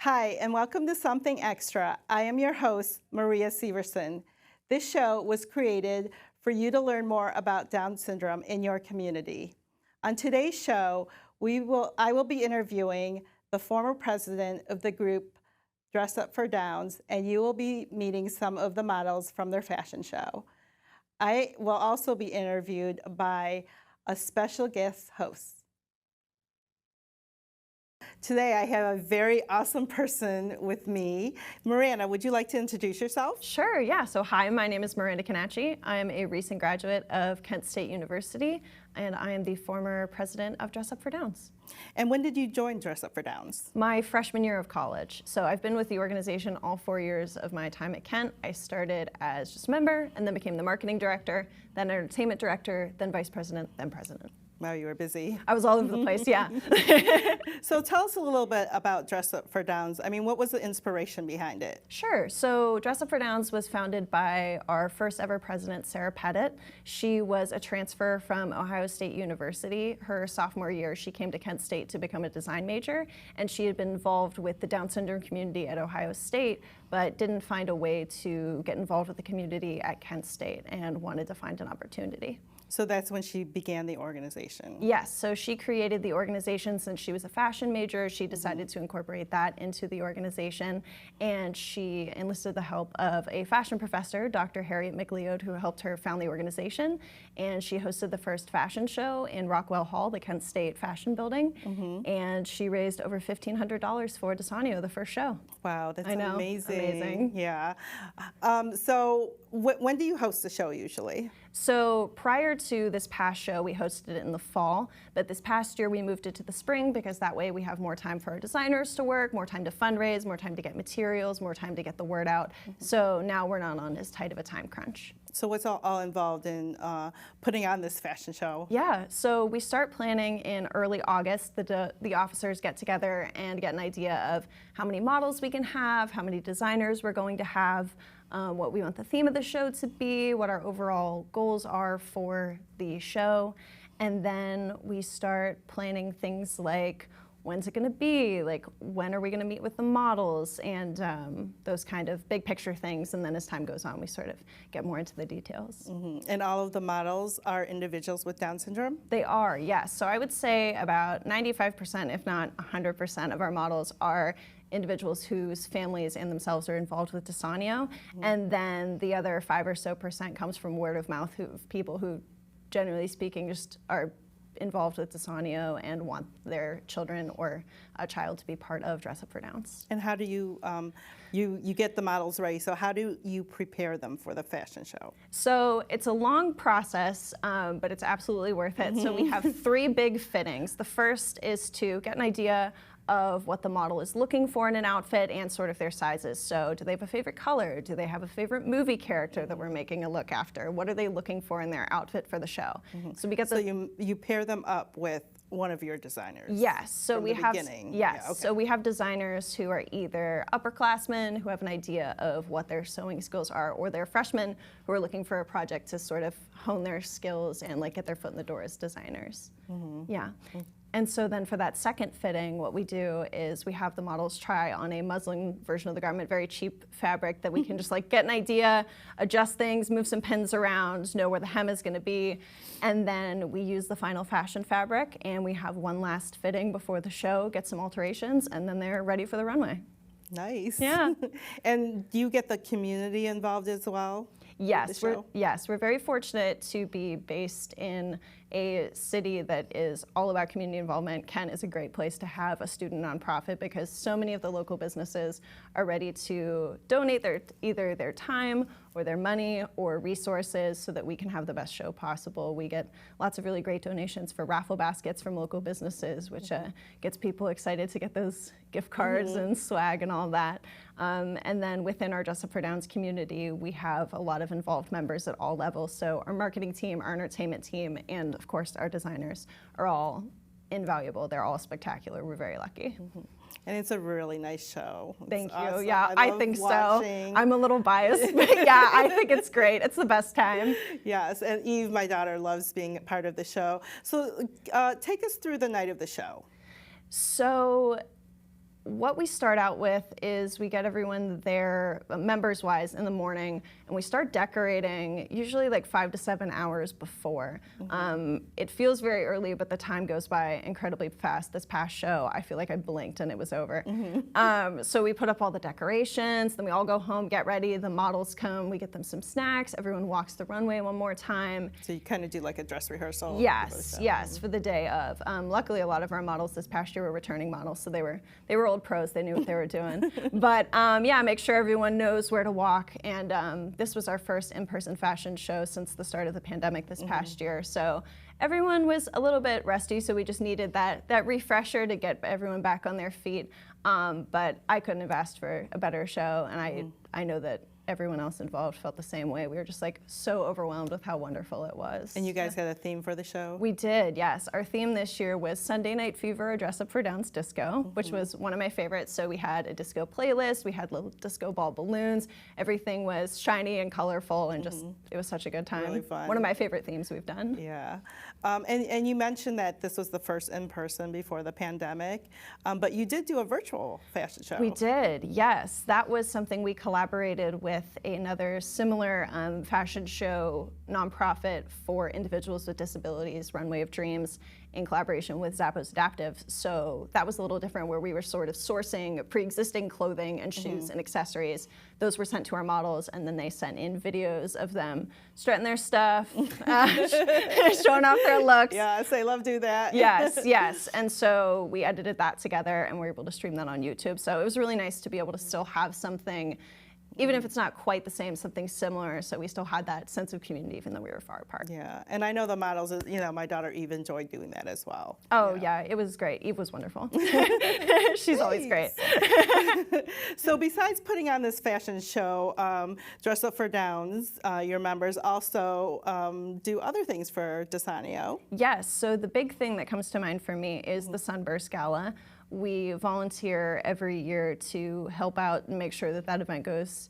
Hi, and welcome to Something Extra. I am your host, Maria Severson. This show was created for you to learn more about Down syndrome in your community. On today's show, I will be interviewing the former president of the group Dress Up for Downs, and you will be meeting some of the models from their fashion show. I will also be interviewed by a special guest host. Today I have a very awesome person with me. Miranda, would you like to introduce yourself? Sure, yeah. So hi, my name is Miranda Canacci. I am a recent graduate of Kent State University, and I am the former president of Dress Up for Downs. And when did you join Dress Up for Downs? My freshman year of college. So I've been with the organization all 4 years of my time at Kent. I started as just a member and then became the marketing director, then entertainment director, then vice president, then president. Wow, you were busy. I was all over the place, yeah. So tell us a little bit about Dress Up for Downs. I mean, what was the inspiration behind it? Sure. So Dress Up for Downs was founded by our first ever president, Sarah Pettit. She was a transfer from Ohio State University. Her sophomore year, she came to Kent State to become a design major, and she had been involved with the Down syndrome community at Ohio State, but didn't find a way to get involved with the community at Kent State and wanted to find an opportunity. So that's when she began the organization. Yes, so she created the organization since she was a fashion major. She decided to incorporate that into the organization, and she enlisted the help of a fashion professor, Dr. Harriet McLeod, who helped her found the organization, and she hosted the first fashion show in Rockwell Hall, the Kent State Fashion Building, and she raised over $1,500 for Desanio, the first show. Wow, that's I know, amazing. Yeah. So when do you host the show usually? So prior to this past show, we hosted it in the fall, but this past year we moved it to the spring because that way we have more time for our designers to work, more time to fundraise, more time to get materials, more time to get the word out. So now we're not on as tight of a time crunch. So what's all involved in putting on this fashion show? Yeah, so we start planning in early August. The officers get together and get an idea of how many models we can have, how many designers we're going to have, what we want the theme of the show to be, what our overall goals are for the show. And then we start planning things like, when's it gonna be? Like, when are we gonna meet with the models? And those kind of big picture things. And then as time goes on, we sort of get more into the details. And all of the models are individuals with Down syndrome? They are, yes. So I would say about 95%, if not 100% of our models are individuals whose families and themselves are involved with Desanio. And then the other 5% or so comes from word of mouth of people who, generally speaking, just are involved with Desanio and want their children or a child to be part of Dress Up for Downs. And how do you, you get the models ready, so how do you prepare them for the fashion show? So it's a long process, but it's absolutely worth it. So we have 3 big fittings. The first is to get an idea of what the model is looking for in an outfit and sort of their sizes. So do they have a favorite color? Do they have a favorite movie character that we're making a look after? What are they looking for in their outfit for the show? So we get So you pair them up with one of your designers? Yes. So we have beginning. yes. Yeah, okay. So we have designers who are either upperclassmen who have an idea of what their sewing skills are, or they're freshmen who are looking for a project to sort of hone their skills and like get their foot in the door as designers. Yeah. And so then for that second fitting, what we do is we have the models try on a muslin version of the garment, very cheap fabric that we can just like get an idea, adjust things, move some pins around, know where the hem is gonna be. And then we use the final fashion fabric and we have one last fitting before the show, get some alterations, and then they're ready for the runway. Nice. Yeah. And do you get the community involved as well? Yes, we're very fortunate to be based in a city that is all about community involvement. Kent is a great place to have a student nonprofit because so many of the local businesses are ready to donate either their time or their money or resources so that we can have the best show possible. We get lots of really great donations for raffle baskets from local businesses, which gets people excited to get those gift cards and swag and all that. And then within our Dress Up for Downs community, we have a lot of involved members at all levels. So our marketing team, our entertainment team, and of course our designers are all invaluable. They're all spectacular. We're very lucky. And it's a really nice show. Thank you. Awesome. Yeah, I think watching. so. I'm a little biased, but yeah, I think it's great. It's the best time. Yes, and Eve, my daughter, loves being a part of the show. So take us through the night of the show. So what we start out with is we get everyone there, members-wise, in the morning, and we start decorating usually like 5 to 7 hours before. It feels very early, but the time goes by incredibly fast. This past show, I feel like I blinked and it was over. So we put up all the decorations, then we all go home, get ready, the models come, we get them some snacks, everyone walks the runway one more time. So you kind of do like a dress rehearsal? Yes, for the day of. Luckily, a lot of our models this past year were returning models, so they were old pros. They knew what they were doing. But yeah, make sure everyone knows where to walk. And this was our first in-person fashion show since the start of the pandemic this past year. So everyone was a little bit rusty, so we just needed that refresher to get everyone back on their feet. But I couldn't have asked for a better show, and I know that everyone else involved felt the same way. We were just like so overwhelmed with how wonderful it was. And you guys had a theme for the show? We did, yes. Our theme this year was Sunday Night Fever, Dress Up for Downs Disco, which was one of my favorites. So we had a disco playlist, we had little disco ball balloons, everything was shiny and colorful, and just, it was such a good time. Really fun. One of my favorite themes we've done. Yeah. And you mentioned that this was the first in-person before the pandemic, but you did do a virtual fashion show. We did, yes. That was something we collaborated with another similar fashion show nonprofit for individuals with disabilities, Runway of Dreams, in collaboration with Zappos Adaptive. So that was a little different, where we were sort of sourcing pre-existing clothing and shoes and accessories. Those were sent to our models, and then they sent in videos of them strutting their stuff, showing off their looks. Yes, I love do that. Yes. And so we edited that together, and we were able to stream that on YouTube. So it was really nice to be able to still have something, even if it's not quite the same, something similar, so we still had that sense of community even though we were far apart. Yeah, and I know the models, my daughter Eve enjoyed doing that as well. Oh yeah, it was great. Eve was wonderful. She's always great. So besides putting on this fashion show, Dress Up for Downs, your members also do other things for Desanio. Yes, so the big thing that comes to mind for me is the Sunburst Gala. We volunteer every year to help out and make sure that that event goes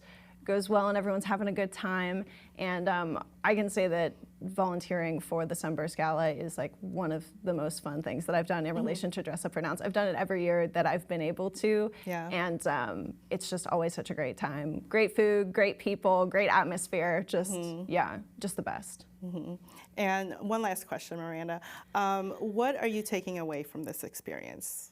well and everyone's having a good time. And I can say that volunteering for the Sunburst Gala is like one of the most fun things that I've done in relation to Dress Up for Downs. I've done it every year that I've been able to. Yeah. And it's just always such a great time. Great food, great people, great atmosphere, just, yeah, just the best. And one last question, Miranda. What are you taking away from this experience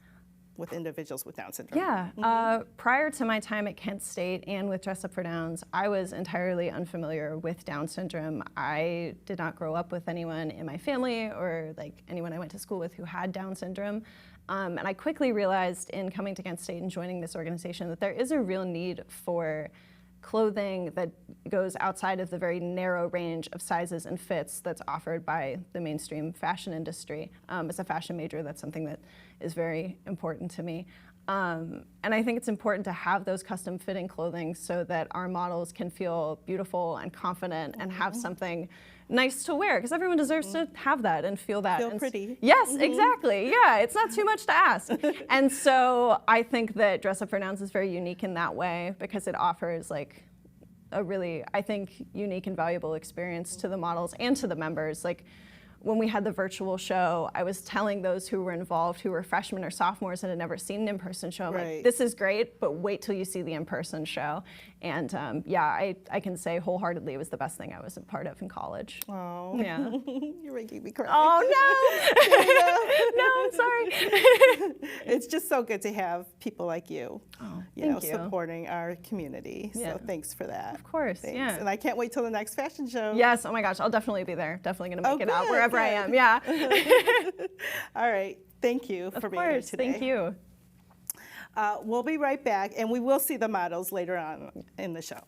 with individuals with Down syndrome? Yeah, prior to my time at Kent State and with Dress Up for Downs, I was entirely unfamiliar with Down syndrome. I did not grow up with anyone in my family or like anyone I went to school with who had Down syndrome. And I quickly realized in coming to Kent State and joining this organization that there is a real need for clothing that goes outside of the very narrow range of sizes and fits that's offered by the mainstream fashion industry. As a fashion major, that's something that is very important to me. And I think it's important to have those custom fitting clothing so that our models can feel beautiful and confident and have something nice to wear, because everyone deserves to have that and feel that. Feel pretty. Yes, exactly. Yeah, it's not too much to ask. And so I think that Dress Up for Downs is very unique in that way, because it offers like a really, I think, unique and valuable experience to the models and to the members. Like, when we had the virtual show, I was telling those who were involved, who were freshmen or sophomores and had never seen an in-person show, I'm like, this is great, but wait till you see the in-person show. And yeah, I can say wholeheartedly it was the best thing I was a part of in college. Oh, yeah. You're making me cry. Oh no, no, I'm sorry. It's just so good to have people like you, thank you. supporting our community. Yeah. So thanks for that. Of course, Thanks. yeah. And I can't wait till the next fashion show. Yes, oh my gosh, I'll definitely be there. Definitely gonna make it out good, wherever I am, yeah. All right, thank you for being here today. Thank you. We'll be right back, and we will see the models later on in the show.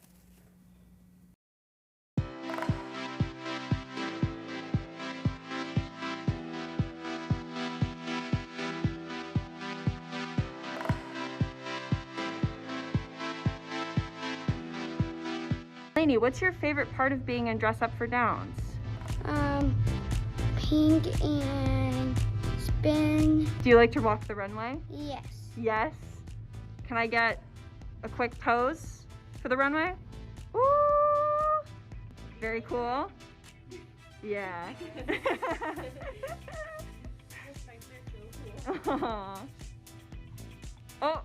Lainey, what's your favorite part of being in Dress Up for Downs? Pink and spin. Do you like to walk the runway? Yes. Yes. Can I get a quick pose for the runway? Ooh! Very cool. Yeah. Aw. Oh,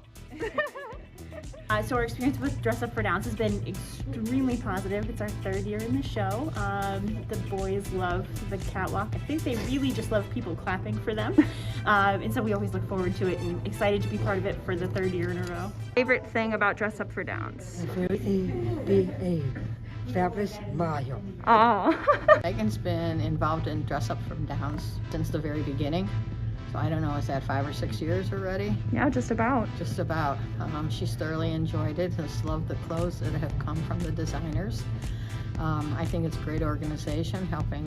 So our experience with Dress Up for Downs has been extremely positive. It's our 3rd year in the show. The boys love the catwalk. I think they really just love people clapping for them. And so we always look forward to it and excited to be part of it for the 3rd year in a row. Favorite thing about Dress Up for Downs? Travis Mayo. Oh. Megan's been involved in Dress Up from Downs since the very beginning. So I don't know, is that 5 or 6 years already? Yeah, just about. Just about. She's thoroughly enjoyed it, has loved the clothes that have come from the designers. I think it's a great organization helping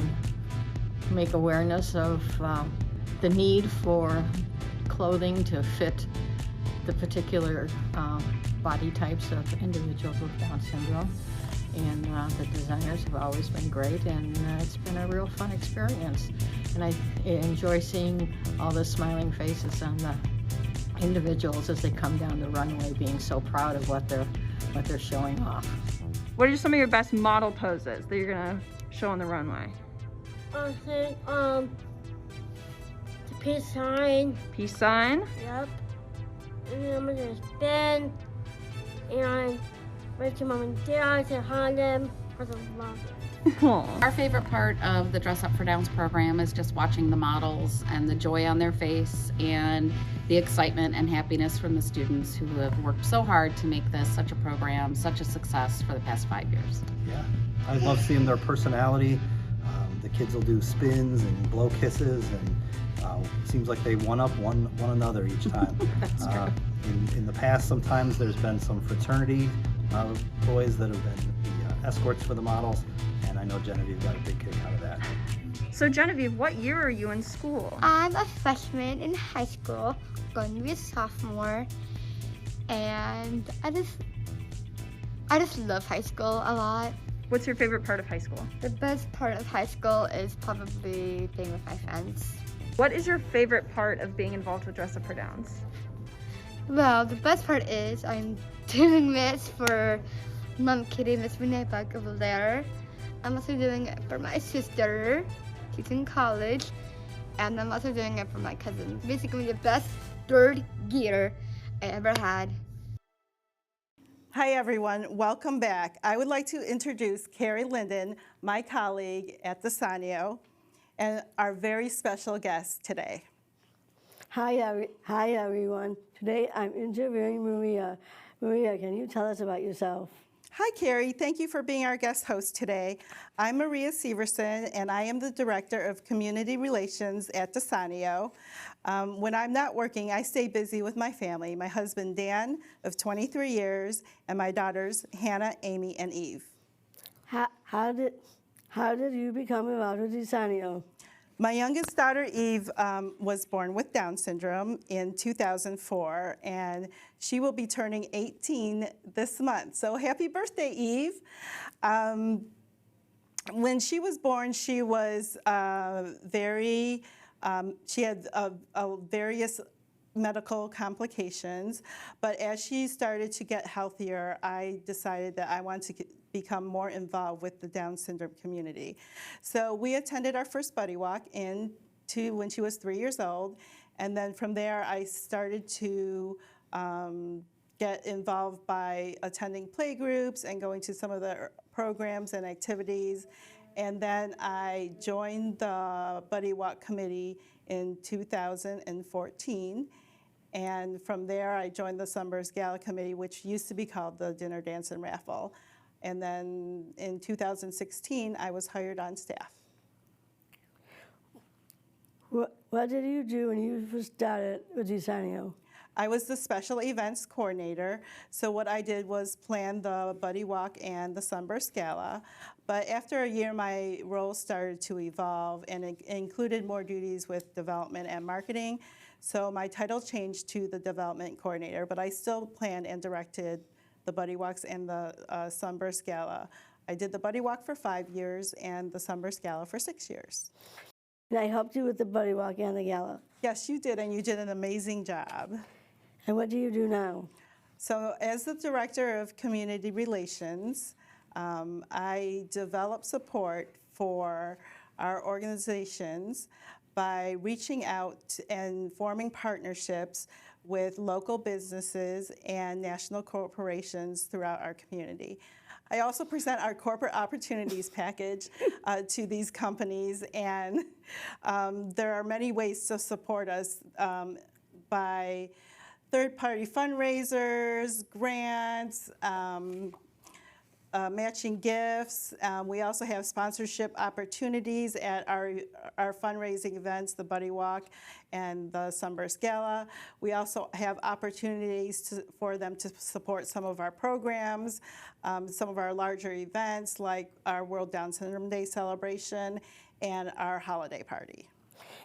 make awareness of the need for clothing to fit the particular body types of individuals with Down syndrome. And the designers have always been great, and it's been a real fun experience. And I enjoy seeing all the smiling faces on the individuals as they come down the runway, being so proud of what they're showing off. What are some of your best model poses that you're gonna show on the runway? I think, the peace sign. Peace sign. Yep. And then I'm gonna spin. And wait to mom and dad to hug them. Because I love it. Aw. Our favorite part of the Dress Up for Downs program is just watching the models and the joy on their face and the excitement and happiness from the students who have worked so hard to make this such a program, such a success for the past 5 years. Yeah, I love seeing their personality. The kids will do spins and blow kisses, and it seems like they one-up one another each time. That's true. In the past, sometimes there's been some fraternity boys that have been the escorts for the models, and I know Genevieve got a big kick out of that. So Genevieve, what year are you in school? I'm a freshman in high school, going to be a sophomore, and I just love high school a lot. What's your favorite part of high school? The best part of high school is probably being with my friends. What is your favorite part of being involved with Dress Up for Downs? Well, the best part is I'm doing this for Mom Kitty, Miss Renee Buck over there. I'm also doing it for my sister. She's in college. And I'm also doing it for my cousin. Basically the best 3rd year I ever had. Hi, everyone. Welcome back. I would like to introduce Carrie Linden, my colleague at the Sanyo, and our very special guest today. Hi, everyone. Today I'm interviewing Maria. Maria, can you tell us about yourself? Hi, Carrie. Thank you for being our guest host today. I'm Maria Severson, and I am the Director of Community Relations at DeSanio. When I'm not working, I stay busy with my family, my husband, Dan, of 23 years, and my daughters, Hannah, Amy, and Eve. How did you become involved with DeSanio? My youngest daughter, Eve, was born with Down syndrome in 2004, and she will be turning 18 this month. So happy birthday, Eve. When she was born, she was she had various medical complications, but as she started to get healthier, I decided that I wanted to become more involved with the Down syndrome community. So we attended our first Buddy Walk when she was 3 years old, and then from there I started to get involved by attending play groups and going to some of the programs and activities. And then I joined the Buddy Walk committee in 2014. And from there, I joined the Sunburst Gala Committee, which used to be called the Dinner, Dance, and Raffle. And then in 2016, I was hired on staff. What did you do when you first started with DeSanio? I was the special events coordinator, so what I did was plan the Buddy Walk and the Sunburst Gala. But after a year, my role started to evolve, and it included more duties with development and marketing. So my title changed to the development coordinator, but I still planned and directed the Buddy Walks and the Sunburst Gala. I did the Buddy Walk for 5 years and the Sunburst Gala for 6 years. And I helped you with the Buddy Walk and the Gala. Yes, you did, and you did an amazing job. And what do you do now? So as the Director of Community Relations, I develop support for our organizations by reaching out and forming partnerships with local businesses and national corporations throughout our community. I also present our corporate opportunities package to these companies, and there are many ways to support us by third-party fundraisers, grants, matching gifts. We also have sponsorship opportunities at our fundraising events, the Buddy Walk and the Sunburst Gala. We also have opportunities for them to support some of our programs, some of our larger events like our World Down Syndrome Day celebration and our holiday party.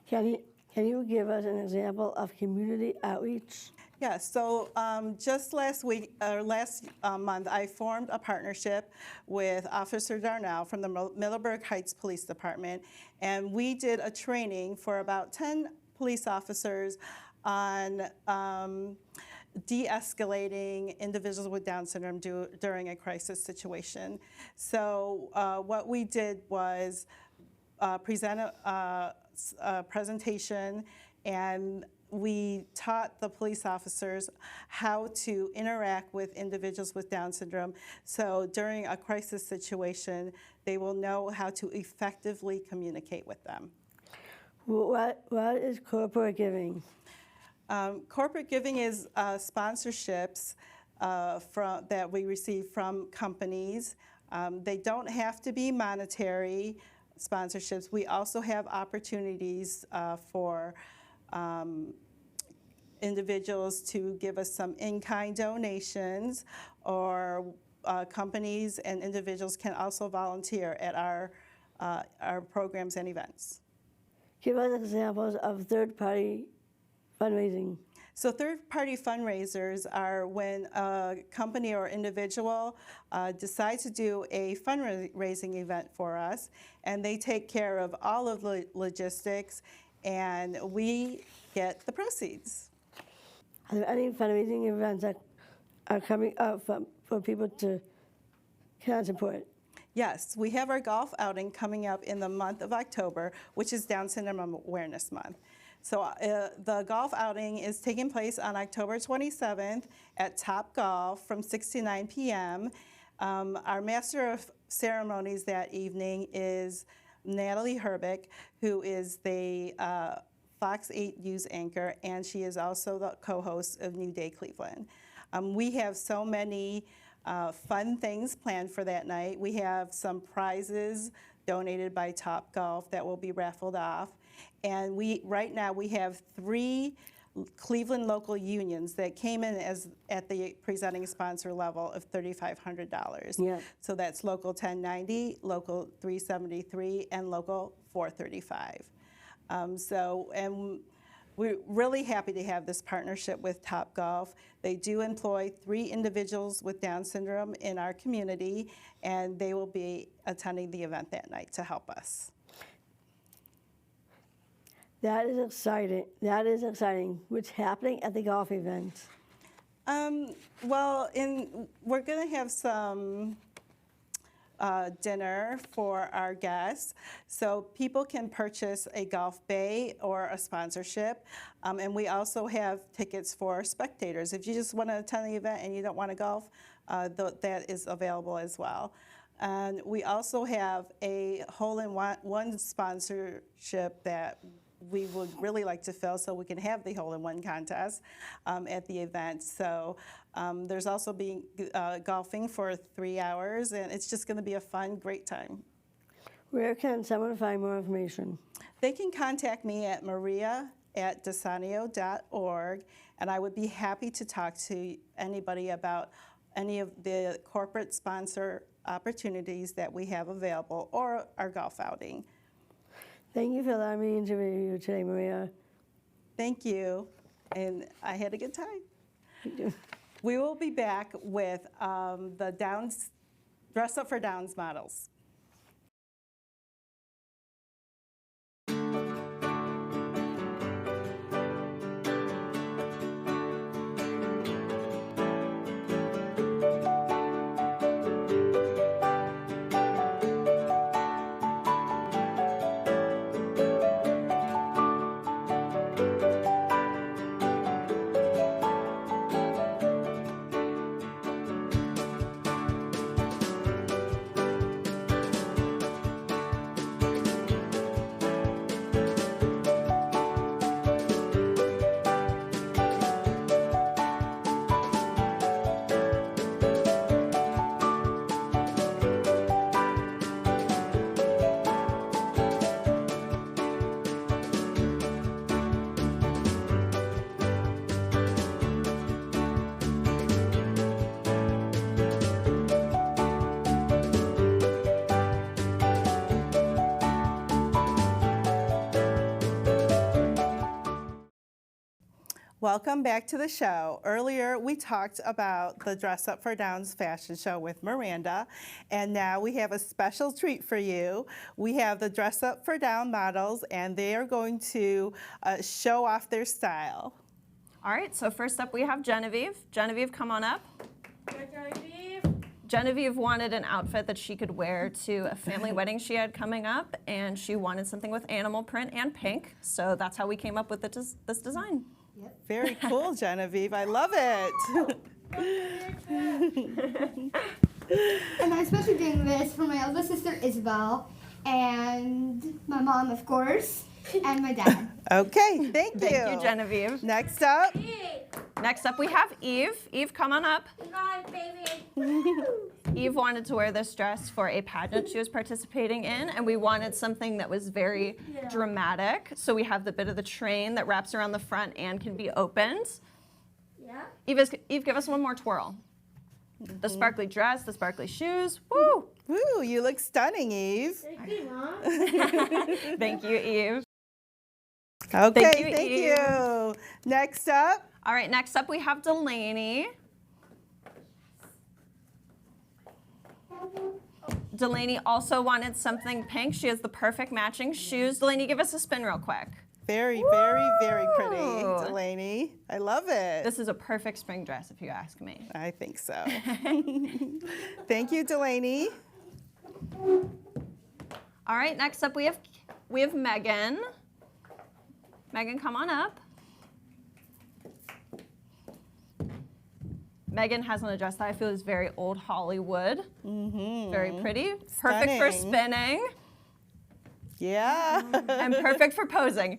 Can you give us an example of community outreach? Yeah, so just last month, I formed a partnership with Officer Darnell from the Middleburg Heights Police Department, and we did a training for about 10 police officers on de-escalating individuals with Down syndrome during a crisis situation. So what we did was present a presentation, and we taught the police officers how to interact with individuals with Down syndrome. So during a crisis situation, they will know how to effectively communicate with them. What is corporate giving? Corporate giving is sponsorships that we receive from companies. They don't have to be monetary sponsorships. We also have opportunities for individuals to give us some in-kind donations, or companies and individuals can also volunteer at our programs and events. Give us examples of third-party fundraising. So third-party fundraisers are when a company or individual decides to do a fundraising event for us, and they take care of all of the logistics, and we get the proceeds. Are there any fundraising events that are coming up for people to can support? Yes, we have our golf outing coming up in the month of October, which is Down Syndrome Awareness Month. So the golf outing is taking place on October 27th at Top Golf from 6 to 9 p.m. Our Master of Ceremonies that evening is Natalie Herbick, who is the Fox 8 News anchor, and she is also the co-host of New Day Cleveland. We have so many fun things planned for that night. We have some prizes donated by Top Golf that will be raffled off. And right now we have 3 Cleveland local unions that came in at the presenting sponsor level of $3,500. Yeah. So that's Local 1090, Local 373, and Local 435. And we're really happy to have this partnership with Top Golf. They do employ 3 individuals with Down syndrome in our community, and they will be attending the event that night to help us. That is exciting. That is exciting. What's happening at the golf event? Well, we're going to have some dinner for our guests, so people can purchase a golf bay or a sponsorship, and we also have tickets for spectators. If you just want to attend the event and you don't want to golf, that is available as well. And we also have a hole-in-one sponsorship that we would really like to fill so we can have the hole-in-one contest at the event. So there's also being golfing for 3 hours, and it's just going to be a fun, great time. Where can someone find more information? They can contact me at maria@desanio.org, and I would be happy to talk to anybody about any of the corporate sponsor opportunities that we have available or our golf outing. Thank you for allowing me to interview you today, Maria. Thank you, and I had a good time. We will be back with the Dress Up for Downs models. Welcome back to the show. Earlier, we talked about the Dress Up for Downs fashion show with Miranda, and now we have a special treat for you. We have the Dress Up for Down models, and they are going to show off their style. All right, so first up we have Genevieve. Genevieve, come on up. Genevieve wanted an outfit that she could wear to a family wedding she had coming up, and she wanted something with animal print and pink, so that's how we came up with this design. Very cool, Genevieve. I love it. And I'm especially doing this for my older sister Isabel, and my mom, of course, and my dad. Okay, thank you. Thank you, Genevieve. Next up, We have Eve. Eve, come on up. Eve wanted to wear this dress for a pageant she was participating in, and we wanted something that was very dramatic. So we have the bit of the train that wraps around the front and can be opened. Yeah. Eve, give us one more twirl. The sparkly dress, the sparkly shoes. Woo! woo, you look stunning, Eve. Thank you, Mom. Thank you, Eve. Okay, you, thank Eve. you. Next up, All right, next up we have Delaney. Delaney also wanted something pink. She has the perfect matching shoes. Delaney, give us a spin real quick. very, very, very pretty, Woo! Delaney. I love it. This is a perfect spring dress, if you ask me. I think so. Thank you, Delaney. All right, next up we have Megan. Megan, come on up. Megan has on a dress that I feel is very old Hollywood. Very pretty. Perfect for Stunning. spinning Yeah. and perfect for posing.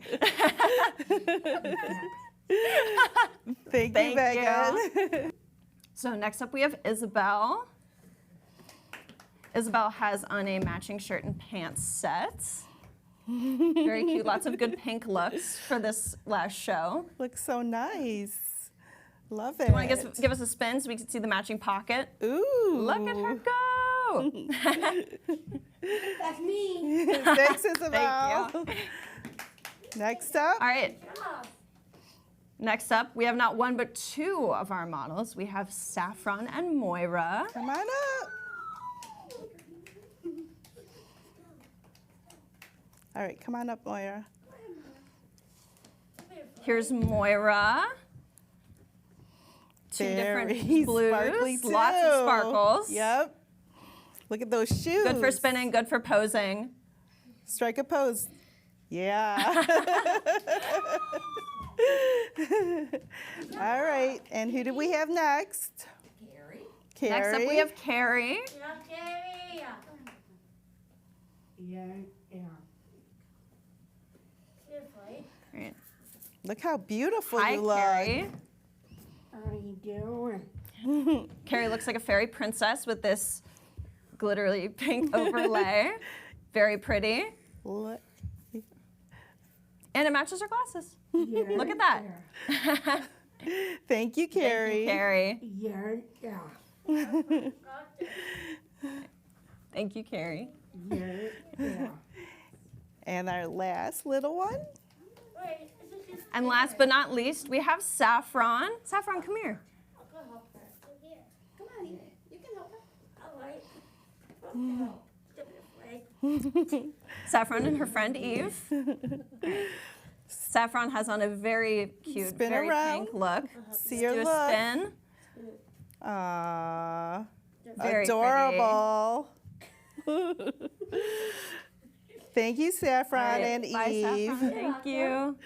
Thank you, Megan. So next up we have Isabel. Isabel has on a matching shirt and pants set. Very cute, lots of good pink looks for this last show. Looks so nice. Love it. You want to give us a spin so we can see the matching pocket? Ooh. Look at her go! That's me. Thanks, Isabel. Thank you. Next up, All right. Next up, we have not one but two of our models. We have Saffron and Moira. come on up. All right, come on up, Moira. Here's Moira. Two Very different sparkly blues, lots of too. sparkles. Yep. Look at those shoes. Good for spinning, good for posing. Strike a pose. Yeah. All right, and who do we have next? Carrie. Next up, we have Carrie. Great. Look how beautiful Hi, you look. Carrie. How you doing? Carrie looks like a fairy princess with this glittery pink overlay. Very pretty. Look. And it matches her glasses. Look at that. Thank you, Carrie. Carrie. Yeah. Thank you, Carrie. Yeah. And our last little one. And last but not least, we have Saffron. Saffron, come here. Come on, you can help her. All right. Saffron and her friend Eve. Saffron has on a very cute, Spin very around. pink look. See Do your a look. spin. Aww. Very Adorable. Thank you, Saffron All right, and bye, Eve. Saffron. Thank you.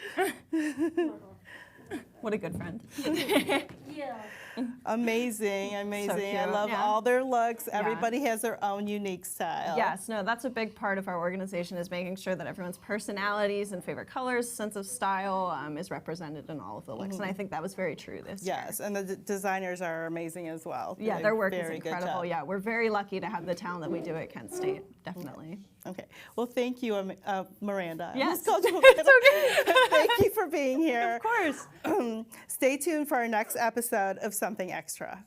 What a good friend. Amazing, amazing. I cute. love Yeah. all their looks. Everybody has their own unique style. Yes, no, that's a big part of our organization is making sure that everyone's personalities and favorite colors, sense of style is represented in all of the looks. And I think that was very true this year. Yes, and the designers are amazing as well. Yeah, They their do work is very good incredible. job. Yeah, we're very lucky to have the talent that we do at Kent State, definitely. Okay. Well, thank you, Miranda. I Yes. almost called you It's Miranda. Thank you for being here. Of course. Stay tuned for our next episode of Something Extra.